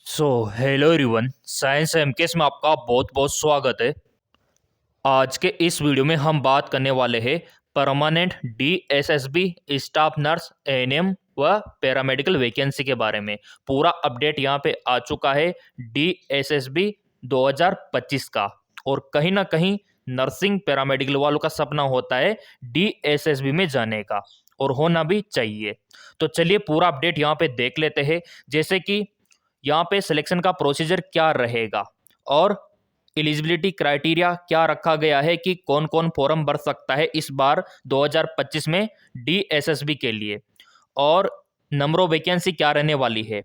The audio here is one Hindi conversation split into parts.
हेलो एवरीवन, साइंस एमकेएस में आपका बहुत बहुत स्वागत है। आज के इस वीडियो में हम बात करने वाले हैं permanent DSSB staff nurse ANM व पैरामेडिकल वैकेंसी के बारे में। पूरा अपडेट यहाँ पे आ चुका है डीएसएसबी 2025 का। और कहीं ना कहीं नर्सिंग पैरामेडिकल वालों का सपना होता है डीएसएसबी में जाने का, और होना भी चाहिए। तो चलिए पूरा अपडेट यहाँ पे देख लेते हैं, जैसे कि यहाँ पे सिलेक्शन का प्रोसीजर क्या रहेगा और एलिजिबिलिटी क्राइटेरिया क्या रखा गया है कि कौन कौन फॉर्म भर सकता है इस बार 2025 में डीएसएसबी के लिए, और नंबर ऑफ वैकेंसी क्या रहने वाली है,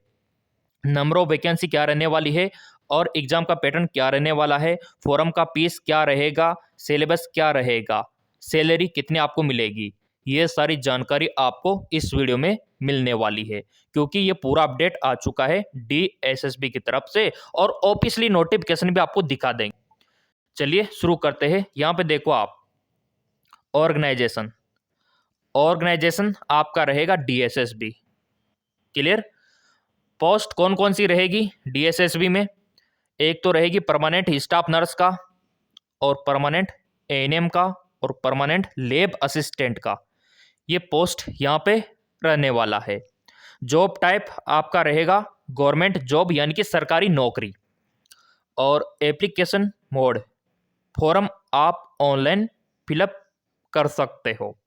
और एग्जाम का पैटर्न क्या रहने वाला है, फॉर्म का फीस क्या रहेगा, सिलेबस क्या रहेगा, सैलरी कितनी आपको मिलेगी। ये सारी जानकारी आपको इस वीडियो में मिलने वाली है, क्योंकि ये पूरा अपडेट आ चुका है डीएसएसबी की तरफ से, और ऑफिशियली नोटिफिकेशन भी आपको दिखा देंगे। चलिए शुरू करते हैं। यहाँ पे देखो आप, ऑर्गेनाइजेशन आपका रहेगा डीएसएसबी। क्लियर। पोस्ट कौन कौन सी रहेगी डीएसएसबी में? एक तो रहेगी परमानेंट स्टाफ नर्स का, और परमानेंट एएनएम का, और परमानेंट लैब असिस्टेंट का। ये पोस्ट यहाँ पे रहने वाला है। जॉब टाइप आपका रहेगा गवर्नमेंट जॉब, यानी कि सरकारी नौकरी। और एप्लीकेशन मोड, फॉर्म आप ऑनलाइन फिलअप कर सकते हो।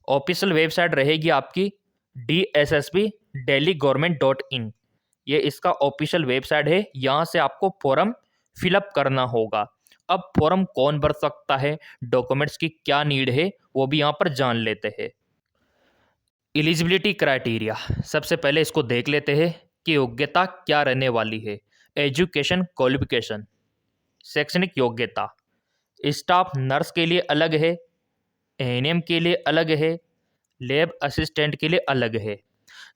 ऑफिशियल वेबसाइट रहेगी आपकी DSSB.delhi.government.in। ये इसका ऑफिशियल वेबसाइट है, यहाँ से आपको फॉर्म फिलअप करना होगा। अब फॉर्म कौन भर सकता है, डॉक्यूमेंट्स की क्या नीड है, वो भी यहाँ पर जान लेते हैं। एलिजिबिलिटी क्राइटेरिया, सबसे पहले इसको देख लेते हैं कि योग्यता क्या रहने वाली है। एजुकेशन क्वालिफिकेशन, शैक्षणिक योग्यता स्टाफ नर्स के लिए अलग है, एएनएम के लिए अलग है, लैब असिस्टेंट के लिए अलग है।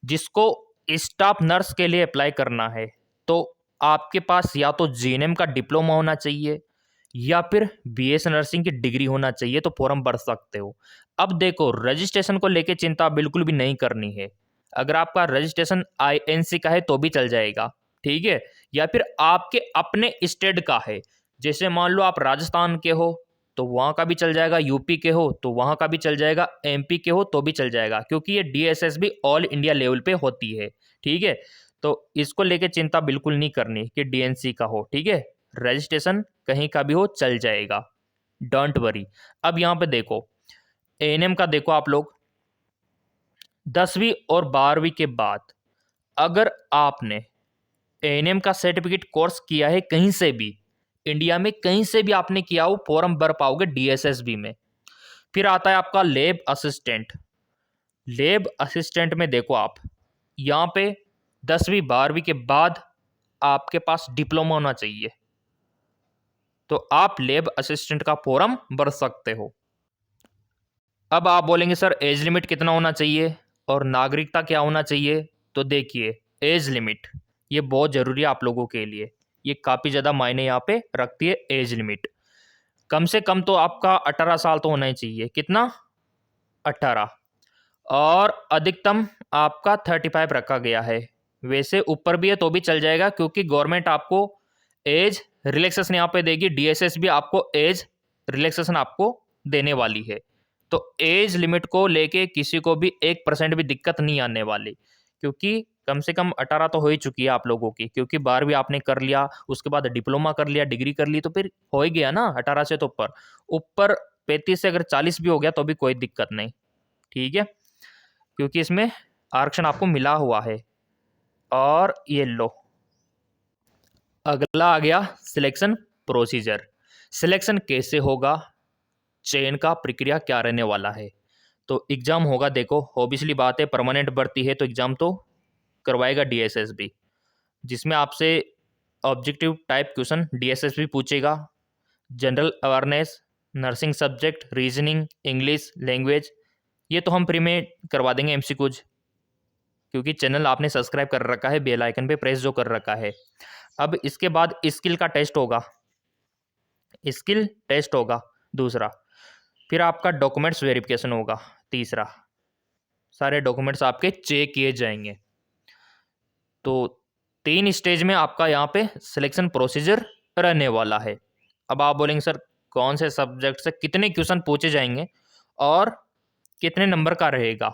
जिसको स्टाफ नर्स के लिए अप्लाई करना है तो आपके पास या तो जीएनएम का डिप्लोमा होना चाहिए या फिर बीएस नर्सिंग की डिग्री होना चाहिए, तो फॉर्म भर सकते हो। अब देखो, रजिस्ट्रेशन को लेके चिंता बिल्कुल भी नहीं करनी है। अगर आपका रजिस्ट्रेशन आईएनसी का है तो भी चल जाएगा, ठीक है, या फिर आपके अपने स्टेट का है। जैसे मान लो आप राजस्थान के हो तो वहाँ का भी चल जाएगा, यूपी के हो तो वहाँ का भी चल जाएगा, एमपी के हो तो भी चल जाएगा, क्योंकि ये डीएसएसबी ऑल इंडिया लेवल पे होती है, ठीक है। तो इसको लेके चिंता बिल्कुल नहीं करनी कि डीएनसी का हो, ठीक है। रजिस्ट्रेशन कहीं का भी हो चल जाएगा, डोंट वरी। अब यहाँ पे देखो, एएनएम का देखो आप लोग, 10वीं और 12वीं के बाद अगर आपने एएनएम का सर्टिफिकेट कोर्स किया है कहीं से भी, इंडिया में कहीं से भी आपने किया हो, फॉर्म भर पाओगे डीएसएसबी में। फिर आता है आपका लैब असिस्टेंट। लैब असिस्टेंट में देखो आप, यहाँ पे 10वीं 12वीं के बाद आपके पास डिप्लोमा होना चाहिए, तो आप लैब असिस्टेंट का फॉर्म भर सकते हो। अब आप बोलेंगे सर एज लिमिट कितना होना चाहिए और नागरिकता क्या होना चाहिए? तो देखिए, एज लिमिट ये बहुत ज़रूरी है आप लोगों के लिए, ये काफ़ी ज़्यादा मायने यहाँ पे रखती है एज लिमिट। कम से कम तो आपका 18 साल तो होना ही चाहिए। कितना? 18। और अधिकतम आपका 35 रखा गया है। वैसे ऊपर भी है तो भी चल जाएगा, क्योंकि गवर्नमेंट आपको एज रिलैक्सेशन यहाँ पे देगी, डीएसएस भी आपको एज रिलैक्सेशन आपको देने वाली है। तो एज लिमिट को लेके किसी को भी 1% भी दिक्कत नहीं आने वाली, क्योंकि कम से कम 18 तो हो ही चुकी है आप लोगों की, क्योंकि 12वीं आपने कर लिया, उसके बाद डिप्लोमा कर लिया, डिग्री कर ली, तो फिर हो ही गया ना 18 से। तो ऊपर ऊपर 35 से अगर 40 भी हो गया तो भी कोई दिक्कत नहीं, ठीक है, क्योंकि इसमें आरक्षण आपको मिला हुआ है। और ये लो, अगला आ गया सिलेक्शन प्रोसीजर। सिलेक्शन कैसे होगा, चयन का प्रक्रिया क्या रहने वाला है। तो एग्जाम होगा, देखो ऑब्वियसली बात है, परमानेंट भर्ती है तो एग्जाम तो करवाएगा डीएसएसबी, जिसमें आपसे ऑब्जेक्टिव टाइप क्वेश्चन डीएसएसबी पूछेगा, general awareness, nursing subject, reasoning, English language. ये तो हम फ्री में करवा देंगे एमसीक्यूज, क्योंकि चैनल आपने सब्सक्राइब कर रखा है, बेल आइकन पे प्रेस जो कर रखा है। अब इसके बाद स्किल का टेस्ट होगा, स्किल टेस्ट होगा दूसरा। फिर आपका डॉक्यूमेंट्स वेरिफिकेशन होगा तीसरा, सारे डॉक्यूमेंट्स आपके चेक किए जाएंगे। तो 3 स्टेज में आपका यहाँ पे सिलेक्शन प्रोसीजर रहने वाला है। अब आप बोलेंगे सर कौन से सब्जेक्ट से कितने क्वेश्चन पूछे जाएंगे और कितने नंबर का रहेगा,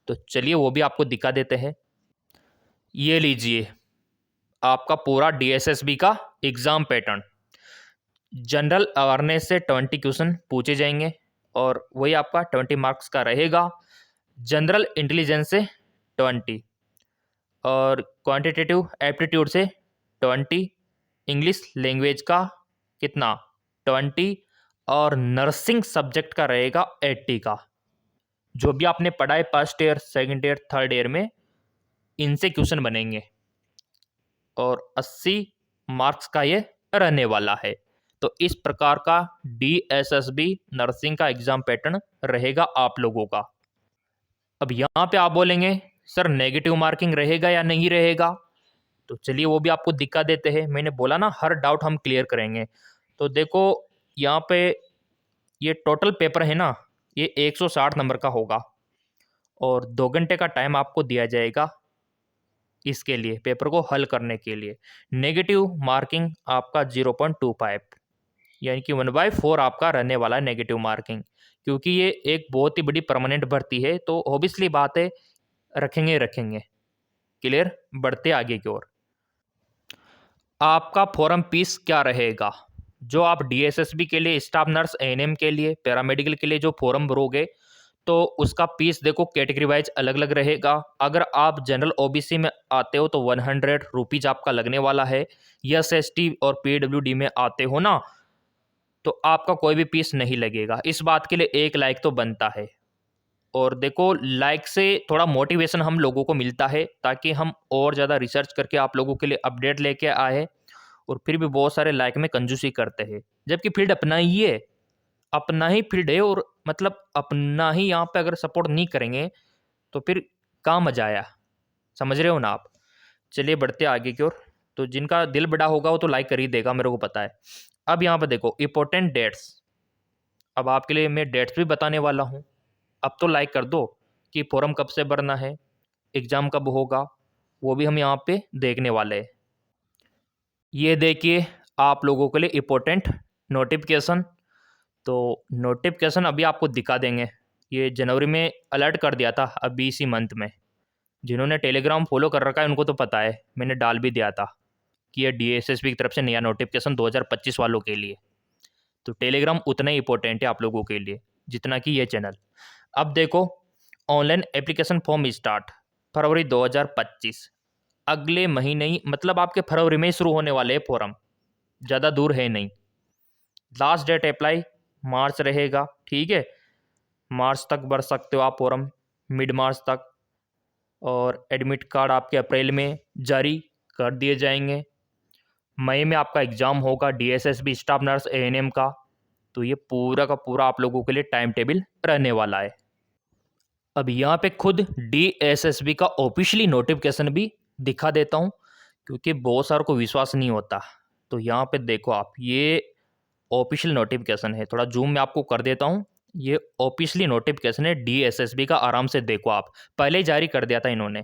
तो चलिए वो भी आपको दिखा देते हैं। ये लीजिए आपका पूरा डीएसएसबी का एग्ज़ाम पैटर्न। जनरल अवेयरनेस से 20 क्वेश्चन पूछे जाएंगे और वही आपका 20 मार्क्स का रहेगा। जनरल इंटेलिजेंस से 20 और क्वांटिटेटिव एप्टीट्यूड से 20, इंग्लिश लैंग्वेज का कितना 20 और नर्सिंग सब्जेक्ट का रहेगा 80 का। जो भी आपने पढ़ा है first year, second year, third year में, इनसे क्वेश्चन बनेंगे और 80 मार्क्स का ये रहने वाला है। तो इस प्रकार का डीएसएसबी नर्सिंग का एग्जाम पैटर्न रहेगा आप लोगों का। अब यहाँ पे आप बोलेंगे सर नेगेटिव मार्किंग रहेगा या नहीं रहेगा, तो चलिए वो भी आपको दिखा देते हैं। मैंने बोला ना हर डाउट हम क्लियर करेंगे। तो देखो यहाँ पे ये टोटल पेपर है ना, ये 160 नंबर का होगा और 2 घंटे का टाइम आपको दिया जाएगा इसके लिए, पेपर को हल करने के लिए। नेगेटिव मार्किंग आपका 0.25 यानी कि 1/4 आपका रहने वाला है नेगेटिव मार्किंग, क्योंकि ये एक बहुत ही बड़ी परमानेंट भर्ती है। तो ऑब्वियसली बात है रखेंगे। क्लियर, बढ़ते आगे की ओर। आपका फॉरम फीस क्या रहेगा? जो आप डीएसएसबी के लिए, स्टाफ नर्स, एएनएम के लिए, पैरामेडिकल के लिए जो फॉरम भरोगे तो उसका फीस देखो कैटेगरी वाइज अलग अलग रहेगा। अगर आप जनरल ओबीसी में आते हो तो 100 रुपीज आपका लगने वाला है। एसएसटी और पीडब्ल्यूडी में आते हो ना तो आपका कोई भी फीस नहीं लगेगा। इस बात के लिए 1 लाइक तो बनता है। और देखो लाइक से थोड़ा मोटिवेशन हम लोगों को मिलता है ताकि हम और ज़्यादा रिसर्च करके आप लोगों के लिए अपडेट लेके आए। और फिर भी बहुत सारे लाइक में कंजूसी करते हैं, जबकि फील्ड अपना ही फील्ड है और मतलब अपना ही यहाँ पे अगर सपोर्ट नहीं करेंगे तो फिर कहाँ मजा आया, समझ रहे हो ना आप। चलिए बढ़ते आगे की ओर। तो जिनका दिल बड़ा होगा वो तो लाइक कर ही देगा, मेरे को पता है। अब यहाँ पे देखो इंपॉर्टेंट डेट्स, अब आपके लिए मैं डेट्स भी बताने वाला हूँ। अब तो लाइक कर दो कि फॉर्म कब से भरना है, एग्ज़ाम कब होगा, वो भी हम यहाँ पे देखने वाले हैं। ये देखिए आप लोगों के लिए इम्पोर्टेंट नोटिफिकेशन। तो नोटिफिकेशन अभी आपको दिखा देंगे। ये जनवरी में अलर्ट कर दिया था अभी इसी मंथ में। जिन्होंने टेलीग्राम फॉलो कर रखा है उनको तो पता है, मैंने डाल भी दिया था कि ये डीएसएसबी की तरफ से नया नोटिफिकेशन 2025 वालों के लिए। तो टेलीग्राम उतना ही इंपॉर्टेंट है आप लोगों के लिए जितना कि ये चैनल। अब देखो ऑनलाइन एप्लीकेशन फॉर्म स्टार्ट फरवरी 2025, अगले महीने ही, मतलब आपके फरवरी में ही शुरू होने वाले हैं फॉर्म, ज़्यादा दूर है नहीं। लास्ट डेट अप्लाई मार्च रहेगा, ठीक है। मार्च तक भर सकते हो आप फॉर्म, मिड मार्च तक। और एडमिट कार्ड आपके अप्रैल में जारी कर दिए जाएंगे। मई में आपका एग्ज़ाम होगा डीएसएसबी स्टाफ नर्स एएनएम का। तो ये पूरा का पूरा आप लोगों के लिए टाइम टेबल रहने वाला है। अब यहाँ पे खुद डीएसएसबी का ऑफिशियली नोटिफिकेशन भी दिखा देता हूँ, क्योंकि बहुत सारों को विश्वास नहीं होता। तो यहाँ पे देखो आप, ये ऑफिशियल नोटिफिकेशन है, थोड़ा जूम में आपको कर देता हूँ। ये ऑफिशियली नोटिफिकेशन है डीएसएसबी का, आराम से देखो आप। पहले ही जारी कर दिया था इन्होंने,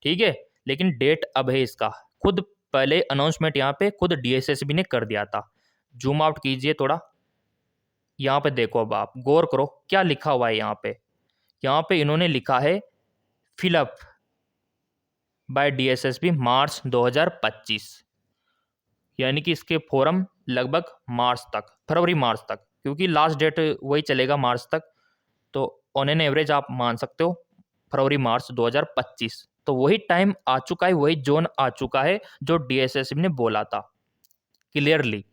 ठीक है, लेकिन डेट अब है इसका। खुद पहले अनाउंसमेंट यहाँ पे खुद डीएसएसबी ने कर दिया था। जूम आउट कीजिए थोड़ा, यहाँ पे देखो, अब आप गौर करो क्या लिखा हुआ है यहाँ पे। यहाँ पे इन्होंने लिखा है फिलअप बाय डीएसएसबी मार्च 2025, यानी कि इसके फॉर्म लगभग मार्च तक, फरवरी मार्च तक, क्योंकि लास्ट डेट वही चलेगा मार्च तक। तो ऑन एन एवरेज आप मान सकते हो फरवरी मार्च 2025। तो वही टाइम आ चुका है, वही जोन आ चुका है जो डीएसएसबी ने बोला था क्लियरली।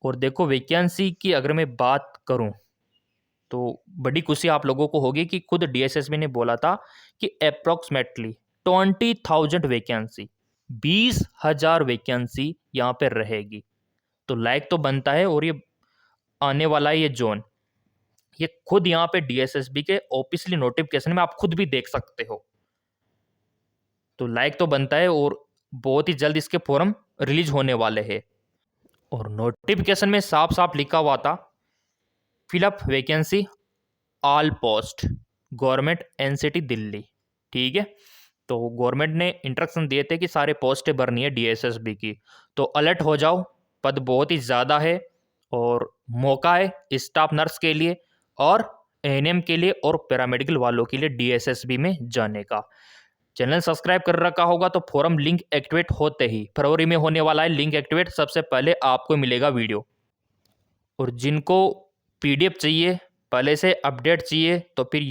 और देखो वैकेंसी की अगर मैं बात करूं तो बड़ी खुशी आप लोगों को होगी कि खुद डीएसएसबी ने बोला था कि अप्रोक्सीमेटली 20,000 वैकेंसी, 20,000 वैकेंसी यहाँ पर रहेगी। तो लाइक तो बनता है। और ये आने वाला है ये जोन, ये खुद यहाँ पे डीएसएसबी के ऑफिशियली नोटिफिकेशन में आप खुद भी देख सकते हो। तो लाइक तो बनता है और बहुत ही जल्द इसके फॉर्म रिलीज होने वाले हैं। और नोटिफिकेशन में साफ साफ लिखा हुआ था fill up vacancy all post government NCT Delhi, ठीक है। तो गवर्नमेंट ने इंस्ट्रक्शन दिए थे कि सारे पोस्टें भरनी है डीएसएसबी की, तो अलर्ट हो जाओ, पद बहुत ही ज़्यादा है और मौका है स्टाफ नर्स के लिए और एएनएम के लिए और पैरामेडिकल वालों के लिए डीएसएसबी में जाने का। चैनल सब्सक्राइब कर रखा होगा तो फॉर्म लिंक एक्टिवेट होते ही फरवरी में होने वाला है लिंक एक्टिवेट, सबसे पहले आपको मिलेगा वीडियो। और जिनको पीडीएफ चाहिए, पहले से अपडेट चाहिए, तो फिर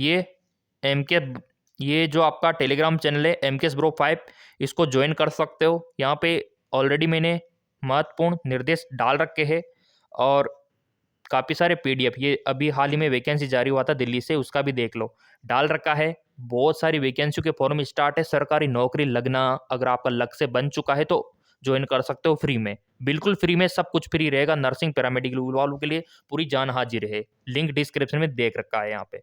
ये जो आपका टेलीग्राम चैनल है MKS Bro 5, इसको ज्वाइन कर सकते हो। यहाँ पे ऑलरेडी मैंने महत्वपूर्ण निर्देश डाल रखे हैं और काफ़ी सारे पीडीएफ, ये अभी हाल ही में वैकेंसी जारी हुआ था दिल्ली से, उसका भी देख लो, डाल रखा है। बहुत सारी वैकेंसियों के फॉर्म स्टार्ट है, सरकारी नौकरी लगना अगर आपका लक से बन चुका है तो ज्वाइन कर सकते हो फ्री में, बिल्कुल फ्री में, सब कुछ फ्री रहेगा। नर्सिंग पैरामेडिकल वालों के लिए पूरी जान हाजिर है। लिंक डिस्क्रिप्शन में देख रखा है यहाँ पे।